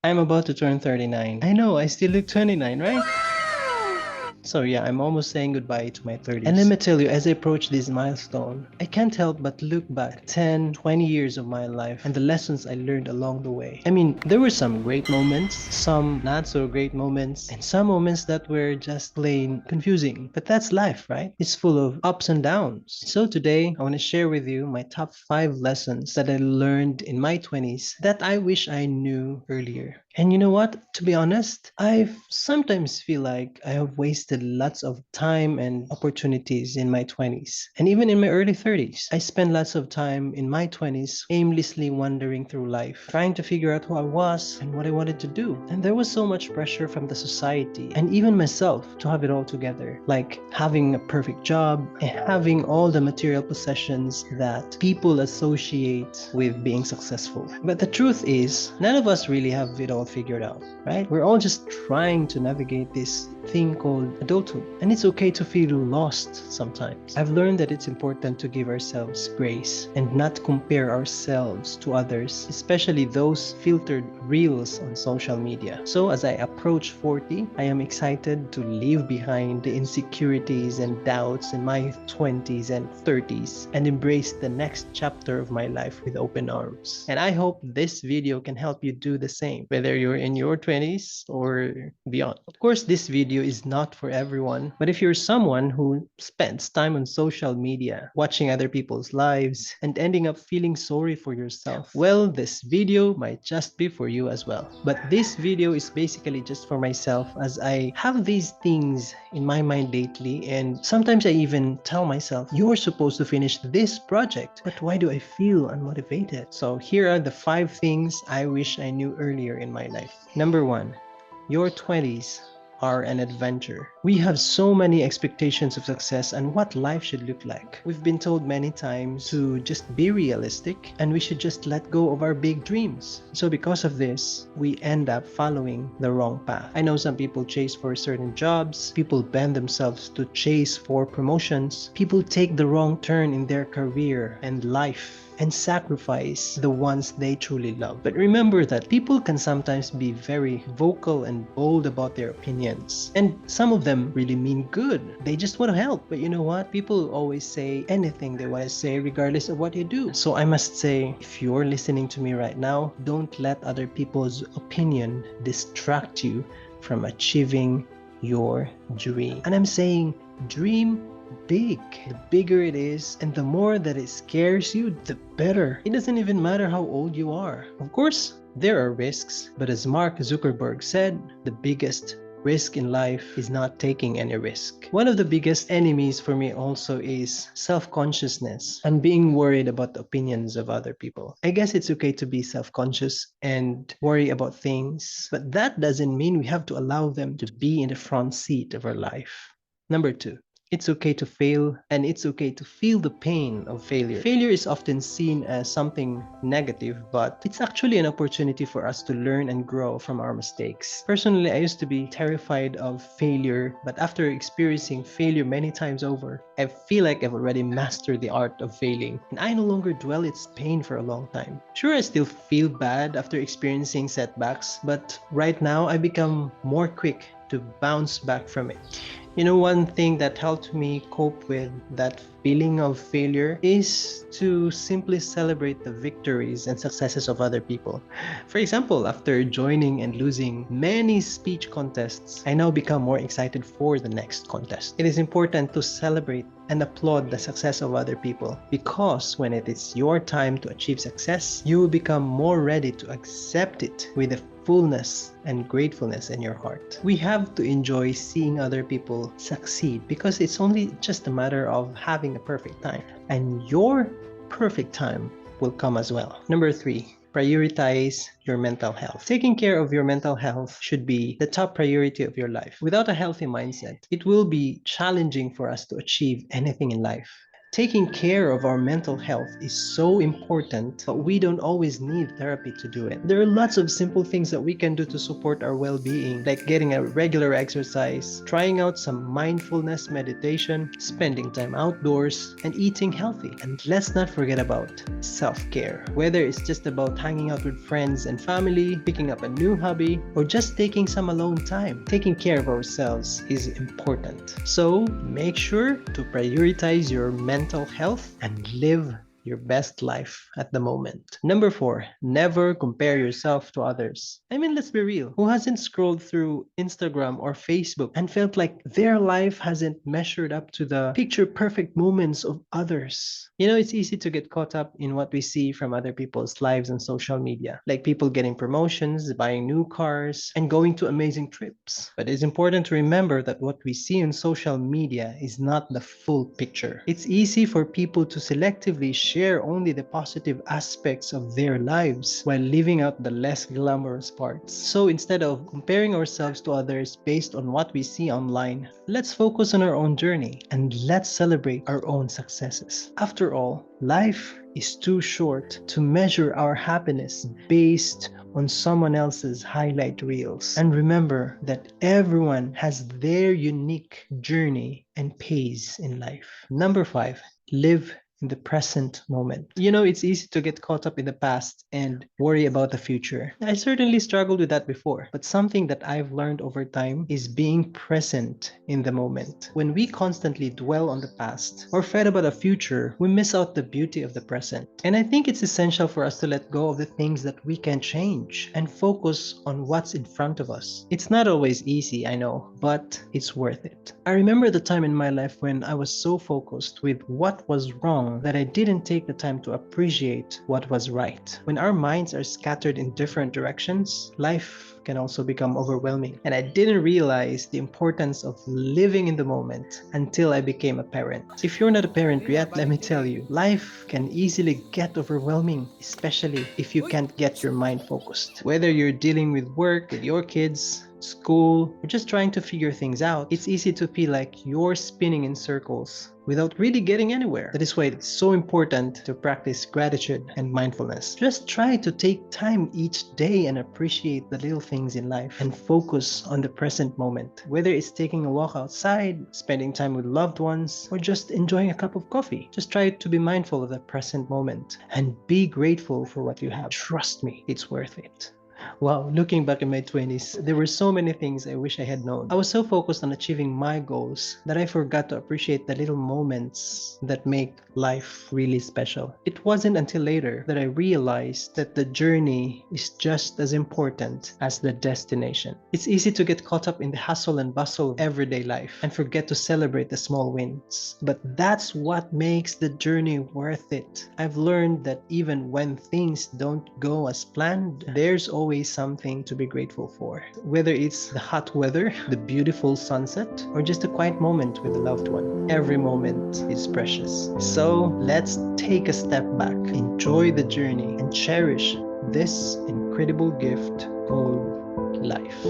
I'm about to turn 39. I know, I still look 29, right? So yeah, I'm almost saying goodbye to my 30s. And let me tell you, as I approach this milestone, I can't help but look back 10, 20 years of my life and the lessons I learned along the way. I mean, there were some great moments, some not so great moments, and some moments that were just plain confusing. But that's life, right? It's full of ups and downs. So today, I want to share with you my top 5 lessons that I learned in my 20s that I wish I knew earlier. And you know what? To be honest, I sometimes feel like I have wasted lots of time and opportunities in my 20s and even in my early 30s. I spent lots of time in my 20s aimlessly wandering through life, trying to figure out who I was and what I wanted to do. And there was so much pressure from the society and even myself to have it all together, like having a perfect job and having all the material possessions that people associate with being successful. But the truth is, none of us really have it all figured out, right? We're all just trying to navigate this thing called adulthood. And it's okay to feel lost sometimes. I've learned that it's important to give ourselves grace and not compare ourselves to others, especially those filtered reels on social media. So as I approach 40, I am excited to leave behind the insecurities and doubts in my 20s and 30s and embrace the next chapter of my life with open arms. And I hope this video can help you do the same, whether you're in your 20s or beyond. Of course, this video is not for everyone, but if you're someone who spends time on social media, watching other people's lives, and ending up feeling sorry for yourself, well, this video might just be for you as well. But this video is basically just for myself as I have these things in my mind lately, and sometimes I even tell myself, you're supposed to finish this project, but why do I feel unmotivated? So here are the 5 things I wish I knew earlier in my life. Number 1, your 20s are an adventure. We have so many expectations of success and what life should look like. We've been told many times to just be realistic and we should just let go of our big dreams. So because of this, we end up following the wrong path. I know some people chase for certain jobs, people bend themselves to chase for promotions, people take the wrong turn in their career and life and sacrifice the ones they truly love. But remember that people can sometimes be very vocal and bold about their opinions. And some of them really mean good. They just want to help. But you know what? People always say anything they want to say regardless of what you do. So I must say, if you're listening to me right now, don't let other people's opinion distract you from achieving your dream. And I'm saying dream big. The bigger it is and the more that it scares you, the better. It doesn't even matter how old you are. Of course, there are risks, but as Mark Zuckerberg said, the biggest risk in life is not taking any risk. One of the biggest enemies for me also is self-consciousness and being worried about the opinions of other people. I guess it's okay to be self-conscious and worry about things, but that doesn't mean we have to allow them to be in the front seat of our life. Number 2, it's okay to fail and it's okay to feel the pain of failure. Failure is often seen as something negative, but it's actually an opportunity for us to learn and grow from our mistakes. Personally, I used to be terrified of failure, but after experiencing failure many times over, I feel like I've already mastered the art of failing, and I no longer dwell its pain for a long time. Sure, I still feel bad after experiencing setbacks, but right now I become more quick to bounce back from it. You know, one thing that helped me cope with that feeling of failure is to simply celebrate the victories and successes of other people. For example, after joining and losing many speech contests, I now become more excited for the next contest. It is important to celebrate and applaud the success of other people because when it is your time to achieve success, you will become more ready to accept it with a fullness and gratefulness in your heart. We have to enjoy seeing other people succeed because it's only just a matter of having a perfect time. And your perfect time will come as well. Number 3, prioritize your mental health. Taking care of your mental health should be the top priority of your life. Without a healthy mindset, it will be challenging for us to achieve anything in life. Taking care of our mental health is so important, but we don't always need therapy to do it. There are lots of simple things that we can do to support our well being, like getting a regular exercise, trying out some mindfulness meditation, spending time outdoors, and eating healthy. And let's not forget about self care. Whether it's just about hanging out with friends and family, picking up a new hobby, or just taking some alone time, taking care of ourselves is important. So make sure to prioritize your mental health and live your best life at the moment. Number four, never compare yourself to others. I mean, let's be real. Who hasn't scrolled through Instagram or Facebook and felt like their life hasn't measured up to the picture perfect moments of others? You know, it's easy to get caught up in what we see from other people's lives on social media, like people getting promotions, buying new cars, and going to amazing trips. But it's important to remember that what we see on social media is not the full picture. It's easy for people to selectively share only the positive aspects of their lives while leaving out the less glamorous parts. So instead of comparing ourselves to others based on what we see online, let's focus on our own journey and let's celebrate our own successes. After all, life is too short to measure our happiness based on someone else's highlight reels. And remember that everyone has their unique journey and pace in life. Number five, live in the present moment. You know, it's easy to get caught up in the past and worry about the future. I certainly struggled with that before, but something that I've learned over time is being present in the moment. When we constantly dwell on the past or fret about the future, we miss out the beauty of the present. And I think it's essential for us to let go of the things that we can change and focus on what's in front of us. It's not always easy, I know, but it's worth it. I remember the time in my life when I was so focused with what was wrong that I didn't take the time to appreciate what was right. When our minds are scattered in different directions, life can also become overwhelming. And I didn't realize the importance of living in the moment until I became a parent. If you're not a parent yet, let me tell you, life can easily get overwhelming, especially if you can't get your mind focused. Whether you're dealing with work, with your kids, school, or just trying to figure things out, it's easy to feel like you're spinning in circles without really getting anywhere. That is why it's so important to practice gratitude and mindfulness. Just try to take time each day and appreciate the little things in life and focus on the present moment. Whether it's taking a walk outside, spending time with loved ones, or just enjoying a cup of coffee. Just try to be mindful of the present moment and be grateful for what you have. Trust me, it's worth it. Wow, looking back in my 20s, there were so many things I wish I had known. I was so focused on achieving my goals that I forgot to appreciate the little moments that make life really special. It wasn't until later that I realized that the journey is just as important as the destination. It's easy to get caught up in the hustle and bustle of everyday life and forget to celebrate the small wins. But that's what makes the journey worth it. I've learned that even when things don't go as planned, there's always something to be grateful for. Whether it's the hot weather, the beautiful sunset, or just a quiet moment with a loved one, every moment is precious. So let's take a step back, enjoy the journey, and cherish this incredible gift called life.